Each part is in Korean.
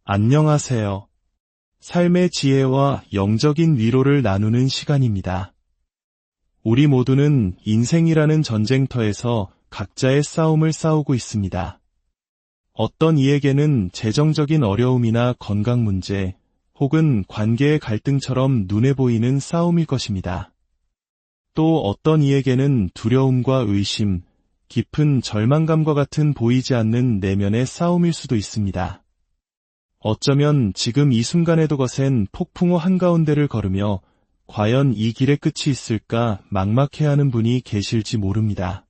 안녕하세요. 삶의 지혜와 영적인 위로를 나누는 시간입니다. 우리 모두는 인생이라는 전쟁터에서 각자의 싸움을 싸우고 있습니다. 어떤 이에게는 재정적인 어려움이나 건강 문제, 혹은 관계의 갈등처럼 눈에 보이는 싸움일 것입니다. 또 어떤 이에게는 두려움과 의심, 깊은 절망감과 같은 보이지 않는 내면의 싸움일 수도 있습니다. 어쩌면 지금 이 순간에도 거센 폭풍우 한가운데를 걸으며 과연 이 길의 끝이 있을까 막막해하는 분이 계실지 모릅니다.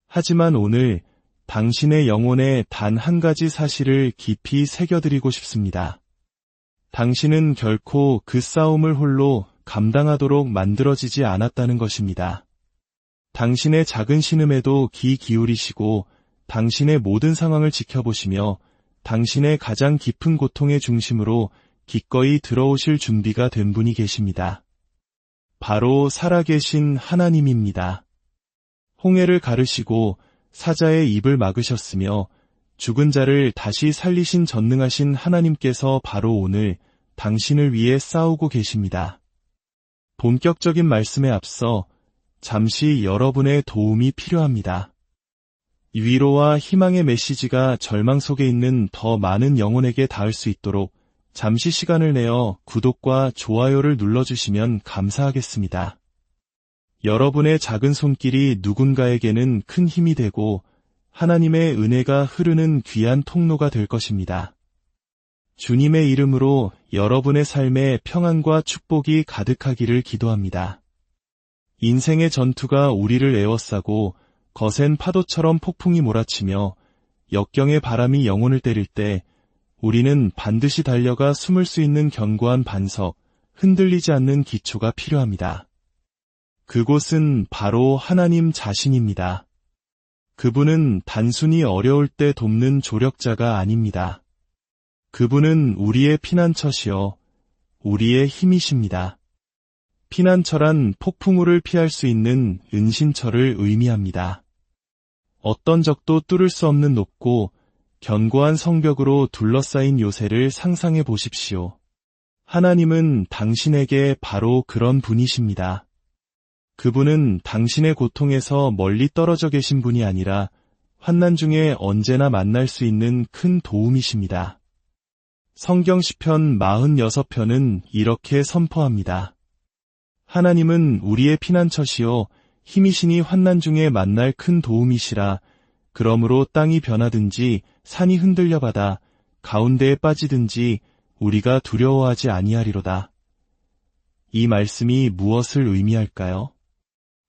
하지만 오늘 당신의 영혼에 단 한 가지 사실을 깊이 새겨드리고 싶습니다. 당신은 결코 그 싸움을 홀로 감당하도록 만들어지지 않았다는 것입니다. 당신의 작은 신음에도 귀 기울이시고 당신의 모든 상황을 지켜보시며 당신의 가장 깊은 고통의 중심으로 기꺼이 들어오실 준비가 된 분이 계십니다. 바로 살아계신 하나님입니다. 홍해를 가르시고 사자의 입을 막으셨으며 죽은 자를 다시 살리신 전능하신 하나님께서 바로 오늘 당신을 위해 싸우고 계십니다. 본격적인 말씀에 앞서 잠시 여러분의 도움이 필요합니다. 위로와 희망의 메시지가 절망 속에 있는 더 많은 영혼에게 닿을 수 있도록 잠시 시간을 내어 구독과 좋아요를 눌러주시면 감사하겠습니다. 여러분의 작은 손길이 누군가에게는 큰 힘이 되고 하나님의 은혜가 흐르는 귀한 통로가 될 것입니다. 주님의 이름으로 여러분의 삶에 평안과 축복이 가득하기를 기도합니다. 인생의 전투가 우리를 에워싸고 거센 파도처럼 폭풍이 몰아치며 역경의 바람이 영혼을 때릴 때 우리는 반드시 달려가 숨을 수 있는 견고한 반석, 흔들리지 않는 기초가 필요합니다. 그곳은 바로 하나님 자신입니다. 그분은 단순히 어려울 때 돕는 조력자가 아닙니다. 그분은 우리의 피난처시여 우리의 힘이십니다. 피난처란 폭풍우를 피할 수 있는 은신처를 의미합니다. 어떤 적도 뚫을 수 없는 높고 견고한 성벽으로 둘러싸인 요새를 상상해 보십시오. 하나님은 당신에게 바로 그런 분이십니다. 그분은 당신의 고통에서 멀리 떨어져 계신 분이 아니라 환난 중에 언제나 만날 수 있는 큰 도움이십니다. 성경 시편 46편은 이렇게 선포합니다. 하나님은 우리의 피난처시요 힘이시니 환난 중에 만날 큰 도움이시라. 그러므로 땅이 변하든지 산이 흔들려 바다 가운데에 빠지든지 우리가 두려워하지 아니하리로다. 이 말씀이 무엇을 의미할까요?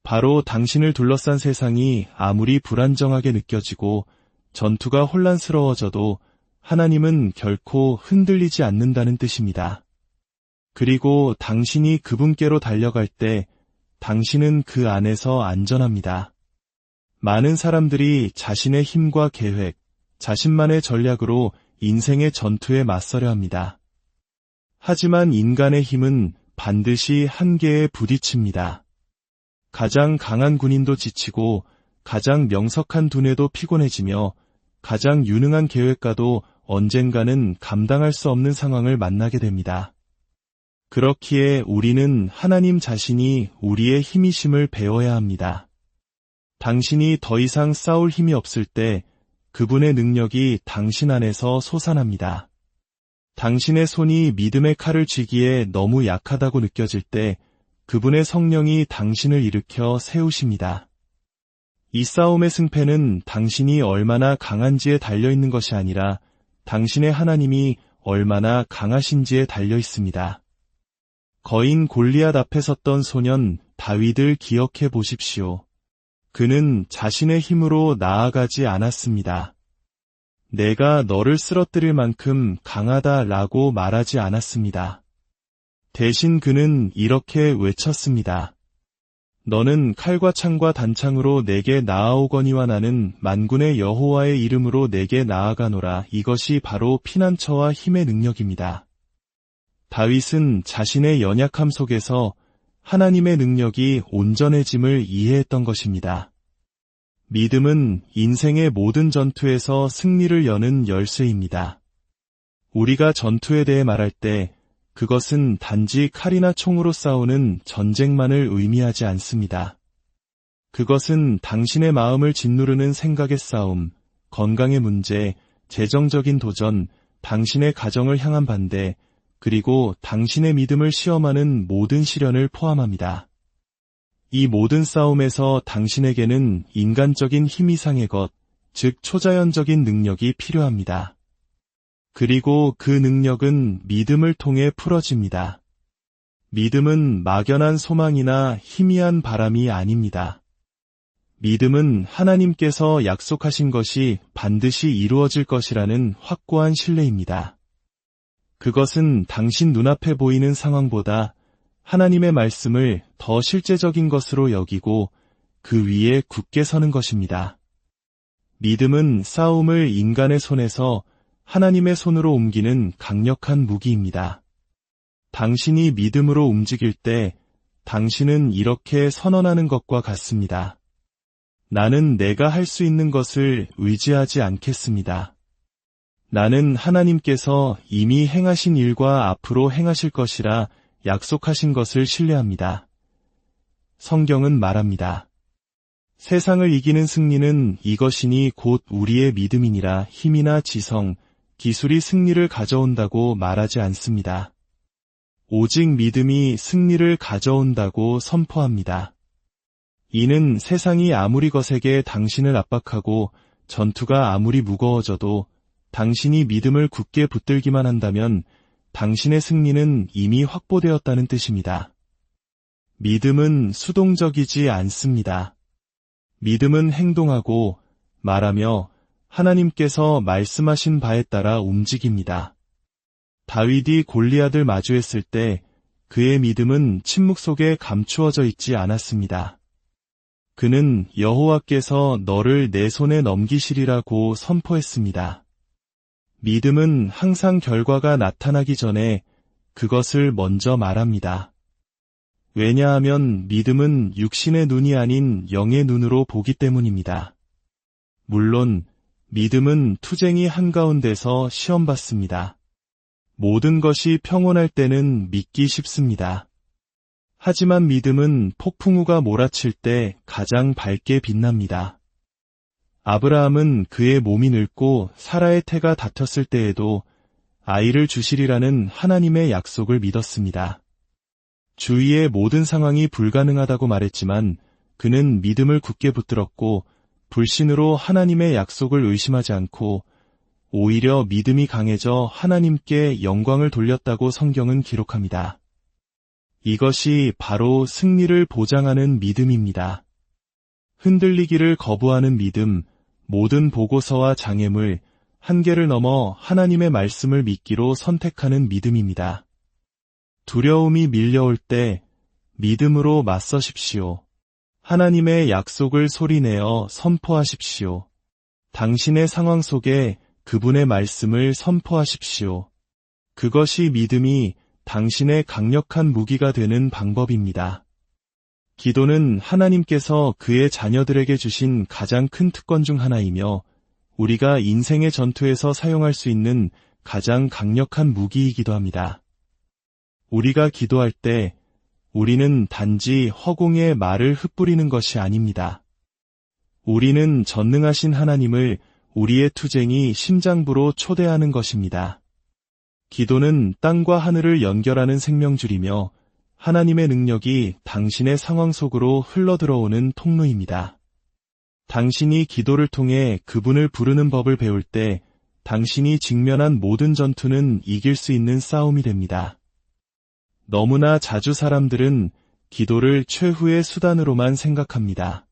바로 당신을 둘러싼 세상이 아무리 불안정하게 느껴지고 전투가 혼란스러워져도 하나님은 결코 흔들리지 않는다는 뜻입니다. 그리고 당신이 그분께로 달려갈 때 당신은 그 안에서 안전합니다. 많은 사람들이 자신의 힘과 계획, 자신만의 전략으로 인생의 전투에 맞서려 합니다. 하지만 인간의 힘은 반드시 한계에 부딪힙니다. 가장 강한 군인도 지치고 가장 명석한 두뇌도 피곤해지며 가장 유능한 계획가도 언젠가는 감당할 수 없는 상황을 만나게 됩니다. 그렇기에 우리는 하나님 자신이 우리의 힘이심을 배워야 합니다. 당신이 더 이상 싸울 힘이 없을 때 그분의 능력이 당신 안에서 솟아납니다. 당신의 손이 믿음의 칼을 쥐기에 너무 약하다고 느껴질 때 그분의 성령이 당신을 일으켜 세우십니다. 이 싸움의 승패는 당신이 얼마나 강한지에 달려있는 것이 아니라 당신의 하나님이 얼마나 강하신지에 달려 있습니다. 거인 골리앗 앞에 섰던 소년 다윗을 기억해 보십시오. 그는 자신의 힘으로 나아가지 않았습니다. 내가 너를 쓰러뜨릴 만큼 강하다라고 말하지 않았습니다. 대신 그는 이렇게 외쳤습니다. 너는 칼과 창과 단창으로 내게 나아오거니와 나는 만군의 여호와의 이름으로 내게 나아가노라. 이것이 바로 피난처와 힘의 능력입니다. 다윗은 자신의 연약함 속에서 하나님의 능력이 온전해짐을 이해했던 것입니다. 믿음은 인생의 모든 전투에서 승리를 여는 열쇠입니다. 우리가 전투에 대해 말할 때 그것은 단지 칼이나 총으로 싸우는 전쟁만을 의미하지 않습니다. 그것은 당신의 마음을 짓누르는 생각의 싸움, 건강의 문제, 재정적인 도전, 당신의 가정을 향한 반대, 그리고 당신의 믿음을 시험하는 모든 시련을 포함합니다. 이 모든 싸움에서 당신에게는 인간적인 힘 이상의 것, 즉 초자연적인 능력이 필요합니다. 그리고 그 능력은 믿음을 통해 풀어집니다. 믿음은 막연한 소망이나 희미한 바람이 아닙니다. 믿음은 하나님께서 약속하신 것이 반드시 이루어질 것이라는 확고한 신뢰입니다. 그것은 당신 눈앞에 보이는 상황보다 하나님의 말씀을 더 실제적인 것으로 여기고 그 위에 굳게 서는 것입니다. 믿음은 싸움을 인간의 손에서 하나님의 손으로 옮기는 강력한 무기입니다. 당신이 믿음으로 움직일 때 당신은 이렇게 선언하는 것과 같습니다. 나는 내가 할 수 있는 것을 의지하지 않겠습니다. 나는 하나님께서 이미 행하신 일과 앞으로 행하실 것이라 약속하신 것을 신뢰합니다. 성경은 말합니다. 세상을 이기는 승리는 이것이니 곧 우리의 믿음이니라. 힘이나 지성, 기술이 승리를 가져온다고 말하지 않습니다. 오직 믿음이 승리를 가져온다고 선포합니다. 이는 세상이 아무리 거세게 당신을 압박하고 전투가 아무리 무거워져도 당신이 믿음을 굳게 붙들기만 한다면 당신의 승리는 이미 확보되었다는 뜻입니다. 믿음은 수동적이지 않습니다. 믿음은 행동하고 말하며 하나님께서 말씀하신 바에 따라 움직입니다. 다윗이 골리앗을 마주했을 때 그의 믿음은 침묵 속에 감추어져 있지 않았습니다. 그는 여호와께서 너를 내 손에 넘기시리라고 선포했습니다. 믿음은 항상 결과가 나타나기 전에 그것을 먼저 말합니다. 왜냐하면 믿음은 육신의 눈이 아닌 영의 눈으로 보기 때문입니다. 물론 믿음은 투쟁이 한가운데서 시험받습니다. 모든 것이 평온할 때는 믿기 쉽습니다. 하지만 믿음은 폭풍우가 몰아칠 때 가장 밝게 빛납니다. 아브라함은 그의 몸이 늙고 사라의 태가 다퉜을 때에도 아이를 주시리라는 하나님의 약속을 믿었습니다. 주위의 모든 상황이 불가능하다고 말했지만 그는 믿음을 굳게 붙들었고 불신으로 하나님의 약속을 의심하지 않고 오히려 믿음이 강해져 하나님께 영광을 돌렸다고 성경은 기록합니다. 이것이 바로 승리를 보장하는 믿음입니다. 흔들리기를 거부하는 믿음, 모든 보고서와 장애물, 한계를 넘어 하나님의 말씀을 믿기로 선택하는 믿음입니다. 두려움이 밀려올 때 믿음으로 맞서십시오. 하나님의 약속을 소리내어 선포하십시오. 당신의 상황 속에 그분의 말씀을 선포하십시오. 그것이 믿음이 당신의 강력한 무기가 되는 방법입니다. 기도는 하나님께서 그의 자녀들에게 주신 가장 큰 특권 중 하나이며 우리가 인생의 전투에서 사용할 수 있는 가장 강력한 무기이기도 합니다. 우리가 기도할 때 우리는 단지 허공에 말을 흩뿌리는 것이 아닙니다. 우리는 전능하신 하나님을 우리의 투쟁이 심장부로 초대하는 것입니다. 기도는 땅과 하늘을 연결하는 생명줄이며 하나님의 능력이 당신의 상황 속으로 흘러들어오는 통로입니다. 당신이 기도를 통해 그분을 부르는 법을 배울 때 당신이 직면한 모든 전투는 이길 수 있는 싸움이 됩니다. 너무나 자주 사람들은 기도를 최후의 수단으로만 생각합니다.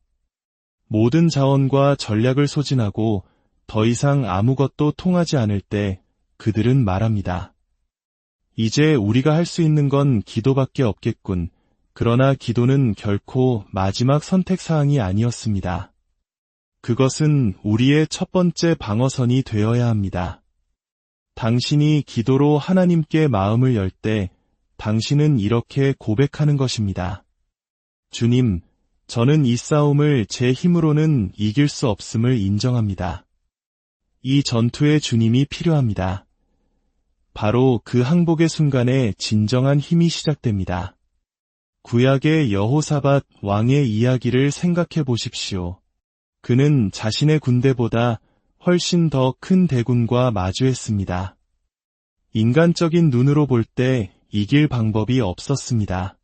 모든 자원과 전략을 소진하고 더 이상 아무것도 통하지 않을 때 그들은 말합니다. 이제 우리가 할 수 있는 건 기도밖에 없겠군. 그러나 기도는 결코 마지막 선택사항이 아니었습니다. 그것은 우리의 첫 번째 방어선이 되어야 합니다. 당신이 기도로 하나님께 마음을 열 때 당신은 이렇게 고백하는 것입니다. 주님, 저는 이 싸움을 제 힘으로는 이길 수 없음을 인정합니다. 이 전투에 주님이 필요합니다. 바로 그 항복의 순간에 진정한 힘이 시작됩니다. 구약의 여호사밧 왕의 이야기를 생각해 보십시오. 그는 자신의 군대보다 훨씬 더 큰 대군과 마주했습니다. 인간적인 눈으로 볼 때 이길 방법이 없었습니다.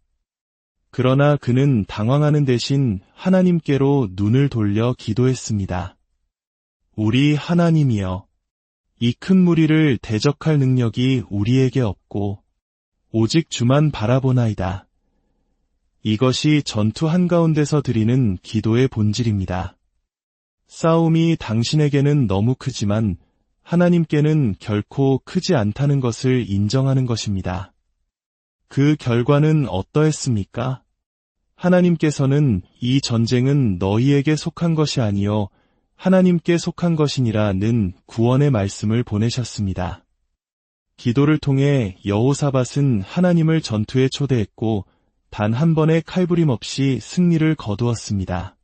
그러나 그는 당황하는 대신 하나님께로 눈을 돌려 기도했습니다. 우리 하나님이여, 이 큰 무리를 대적할 능력이 우리에게 없고 오직 주만 바라보나이다. 이것이 전투 한가운데서 드리는 기도의 본질입니다. 싸움이 당신에게는 너무 크지만 하나님께는 결코 크지 않다는 것을 인정하는 것입니다. 그 결과는 어떠했습니까? 하나님께서는 이 전쟁은 너희에게 속한 것이 아니요 하나님께 속한 것이니라는 구원의 말씀을 보내셨습니다. 기도를 통해 여호사밧은 하나님을 전투에 초대했고 단 한 번의 칼부림 없이 승리를 거두었습니다.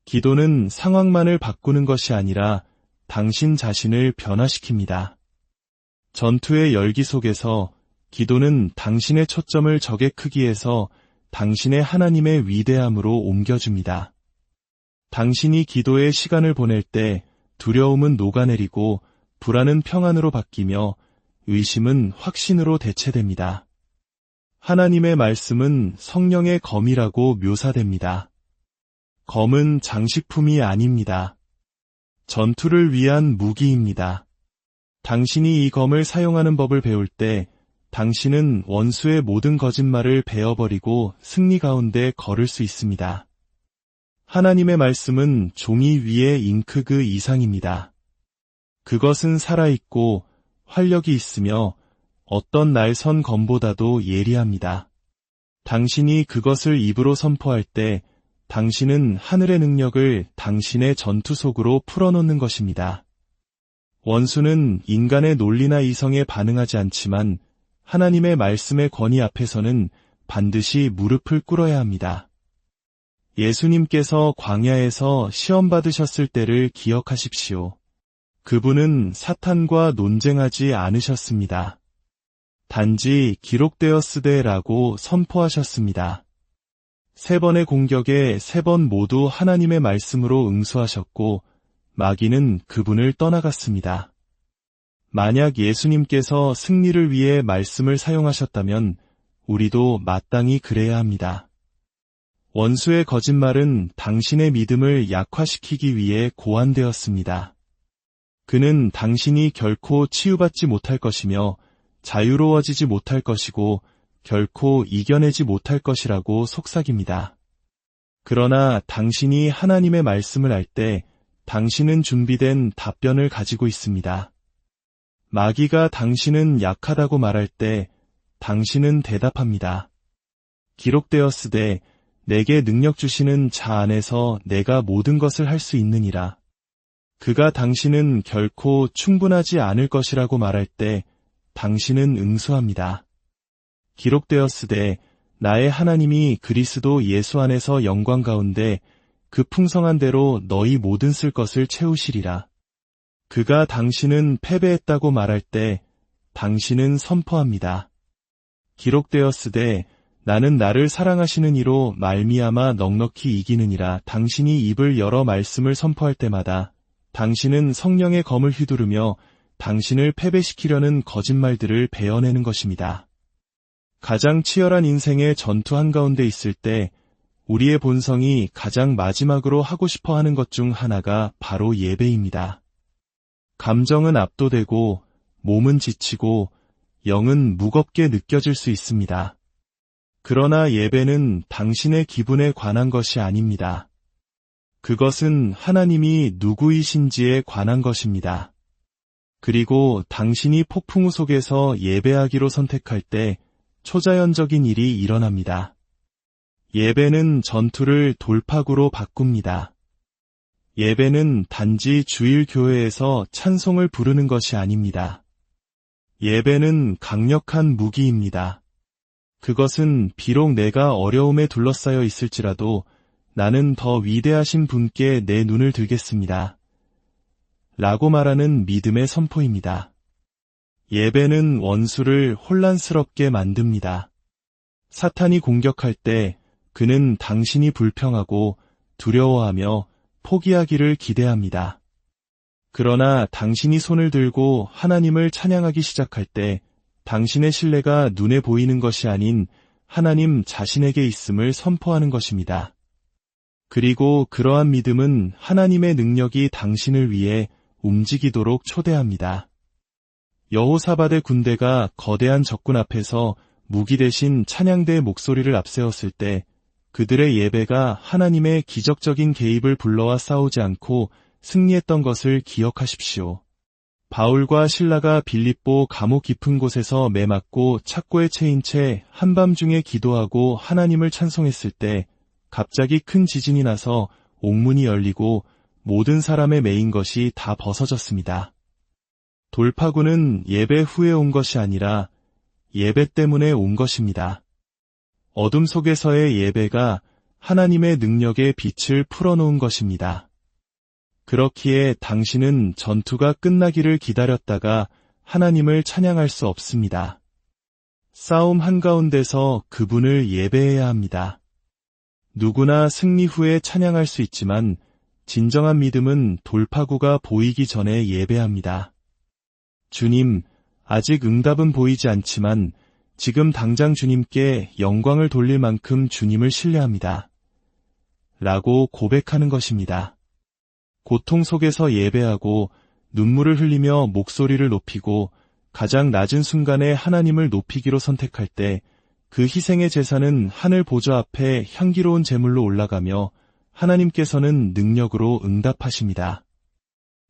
기도는 상황만을 바꾸는 것이 아니라 당신 자신을 변화시킵니다. 전투의 열기 속에서 기도는 당신의 초점을 적의 크기에서 당신의 하나님의 위대함으로 옮겨줍니다. 당신이 기도의 시간을 보낼 때 두려움은 녹아내리고 불안은 평안으로 바뀌며 의심은 확신으로 대체됩니다. 하나님의 말씀은 성령의 검이라고 묘사됩니다. 검은 장식품이 아닙니다. 전투를 위한 무기입니다. 당신이 이 검을 사용하는 법을 배울 때 당신은 원수의 모든 거짓말을 베어버리고 승리 가운데 걸을 수 있습니다. 하나님의 말씀은 종이 위에 잉크 그 이상입니다. 그것은 살아있고 활력이 있으며 어떤 날선 검보다도 예리합니다. 당신이 그것을 입으로 선포할 때 당신은 하늘의 능력을 당신의 전투 속으로 풀어놓는 것입니다. 원수는 인간의 논리나 이성에 반응하지 않지만 하나님의 말씀의 권위 앞에서는 반드시 무릎을 꿇어야 합니다. 예수님께서 광야에서 시험받으셨을 때를 기억하십시오. 그분은 사탄과 논쟁하지 않으셨습니다. 단지 기록되었으되라고 선포하셨습니다. 3번의 공격에 3번 모두 하나님의 말씀으로 응수하셨고 마귀는 그분을 떠나갔습니다. 만약 예수님께서 승리를 위해 말씀을 사용하셨다면 우리도 마땅히 그래야 합니다. 원수의 거짓말은 당신의 믿음을 약화시키기 위해 고안되었습니다. 그는 당신이 결코 치유받지 못할 것이며 자유로워지지 못할 것이고 결코 이겨내지 못할 것이라고 속삭입니다. 그러나 당신이 하나님의 말씀을 알 때 당신은 준비된 답변을 가지고 있습니다. 마귀가 당신은 약하다고 말할 때 당신은 대답합니다. 기록되었으되 내게 능력 주시는 자 안에서 내가 모든 것을 할 수 있느니라. 그가 당신은 결코 충분하지 않을 것이라고 말할 때 당신은 응수합니다. 기록되었으되 나의 하나님이 그리스도 예수 안에서 영광 가운데 그 풍성한 대로 너희 모든 쓸 것을 채우시리라. 그가 당신은 패배했다고 말할 때 당신은 선포합니다. 기록되었으되 나는 나를 사랑하시는 이로 말미암아 넉넉히 이기느니라. 당신이 입을 열어 말씀을 선포할 때마다 당신은 성령의 검을 휘두르며 당신을 패배시키려는 거짓말들을 베어내는 것입니다. 가장 치열한 인생의 전투 한가운데 있을 때 우리의 본성이 가장 마지막으로 하고 싶어 하는 것 중 하나가 바로 예배입니다. 감정은 압도되고 몸은 지치고 영은 무겁게 느껴질 수 있습니다. 그러나 예배는 당신의 기분에 관한 것이 아닙니다. 그것은 하나님이 누구이신지에 관한 것입니다. 그리고 당신이 폭풍우 속에서 예배하기로 선택할 때 초자연적인 일이 일어납니다. 예배는 전투를 돌파구로 바꿉니다. 예배는 단지 주일 교회에서 찬송을 부르는 것이 아닙니다. 예배는 강력한 무기입니다. 그것은 비록 내가 어려움에 둘러싸여 있을지라도 나는 더 위대하신 분께 내 눈을 들겠습니다. 라고 말하는 믿음의 선포입니다. 예배는 원수를 혼란스럽게 만듭니다. 사탄이 공격할 때 그는 당신이 불평하고 두려워하며 포기하기를 기대합니다. 그러나 당신이 손을 들고 하나님을 찬양하기 시작할 때 당신의 신뢰가 눈에 보이는 것이 아닌 하나님 자신에게 있음을 선포하는 것입니다. 그리고 그러한 믿음은 하나님의 능력이 당신을 위해 움직이도록 초대합니다. 여호사밧의 군대가 거대한 적군 앞에서 무기 대신 찬양대의 목소리를 앞세웠을 때 그들의 예배가 하나님의 기적적인 개입을 불러와 싸우지 않고 승리했던 것을 기억하십시오. 바울과 실라가 빌립보 감옥 깊은 곳에서 매맞고 착고에 채인 채 한밤중에 기도하고 하나님을 찬송했을 때 갑자기 큰 지진이 나서 옥문이 열리고 모든 사람의 매인 것이 다 벗어졌습니다. 돌파구는 예배 후에 온 것이 아니라 예배 때문에 온 것입니다. 어둠 속에서의 예배가 하나님의 능력의 빛을 풀어놓은 것입니다. 그렇기에 당신은 전투가 끝나기를 기다렸다가 하나님을 찬양할 수 없습니다. 싸움 한가운데서 그분을 예배해야 합니다. 누구나 승리 후에 찬양할 수 있지만 진정한 믿음은 돌파구가 보이기 전에 예배합니다. 주님, 아직 응답은 보이지 않지만 지금 당장 주님께 영광을 돌릴 만큼 주님을 신뢰합니다. 라고 고백하는 것입니다. 고통 속에서 예배하고 눈물을 흘리며 목소리를 높이고 가장 낮은 순간에 하나님을 높이기로 선택할 때 그 희생의 제사는 하늘 보좌 앞에 향기로운 제물로 올라가며 하나님께서는 능력으로 응답하십니다.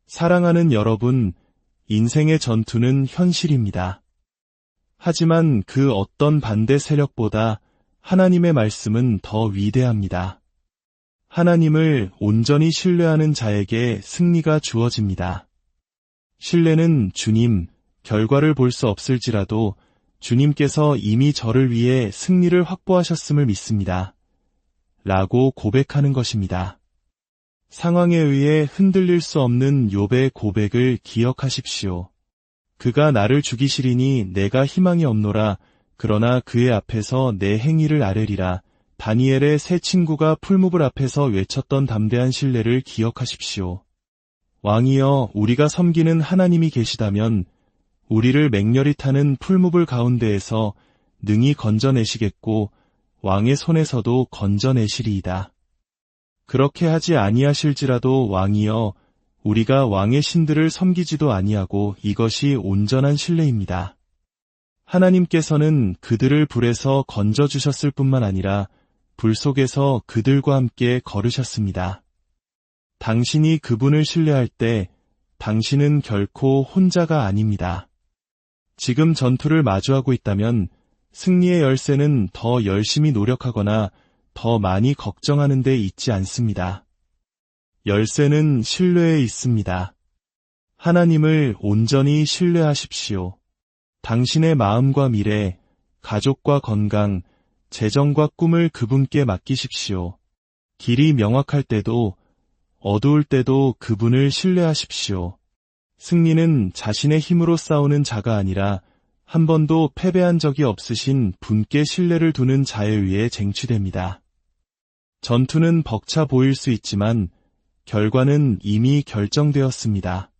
사랑하는 여러분, 인생의 전투는 현실입니다. 하지만 그 어떤 반대 세력보다 하나님의 말씀은 더 위대합니다. 하나님을 온전히 신뢰하는 자에게 승리가 주어집니다. 신뢰는 주님, 결과를 볼 수 없을지라도 주님께서 이미 저를 위해 승리를 확보하셨음을 믿습니다. 라고 고백하는 것입니다. 상황에 의해 흔들릴 수 없는 욥의 고백을 기억하십시오. 그가 나를 죽이시리니 내가 희망이 없노라. 그러나 그의 앞에서 내 행위를 아뢰리라. 다니엘의 세 친구가 풀무불 앞에서 외쳤던 담대한 신뢰를 기억하십시오. 왕이여, 우리가 섬기는 하나님이 계시다면 우리를 맹렬히 타는 풀무불 가운데에서 능히 건져내시겠고 왕의 손에서도 건져내시리이다. 그렇게 하지 아니하실지라도 왕이여, 우리가 왕의 신들을 섬기지도 아니하고 이것이 온전한 신뢰입니다. 하나님께서는 그들을 불에서 건져주셨을 뿐만 아니라 불 속에서 그들과 함께 걸으셨습니다. 당신이 그분을 신뢰할 때 당신은 결코 혼자가 아닙니다. 지금 전투를 마주하고 있다면 승리의 열쇠는 더 열심히 노력하거나 더 많이 걱정하는 데 있지 않습니다. 열쇠는 신뢰에 있습니다. 하나님을 온전히 신뢰하십시오. 당신의 마음과 미래, 가족과 건강, 재정과 꿈을 그분께 맡기십시오. 길이 명확할 때도 어두울 때도 그분을 신뢰하십시오. 승리는 자신의 힘으로 싸우는 자가 아니라 한 번도 패배한 적이 없으신 분께 신뢰를 두는 자에 의해 쟁취됩니다. 전투는 벅차 보일 수 있지만 결과는 이미 결정되었습니다.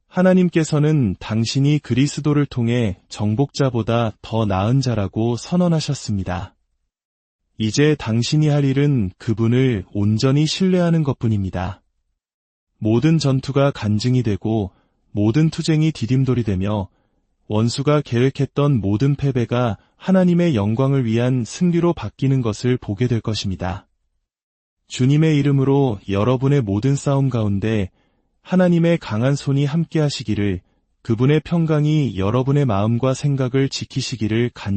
하나님께서는 당신이 그리스도를 통해 정복자보다 더 나은 자라고 선언하셨습니다. 이제 당신이 할 일은 그분을 온전히 신뢰하는 것뿐입니다. 모든 전투가 간증이 되고 모든 투쟁이 디딤돌이 되며 원수가 계획했던 모든 패배가 하나님의 영광을 위한 승리로 바뀌는 것을 보게 될 것입니다. 주님의 이름으로 여러분의 모든 싸움 가운데 하나님의 강한 손이 함께 하시기를, 그분의 평강이 여러분의 마음과 생각을 지키시기를 간절히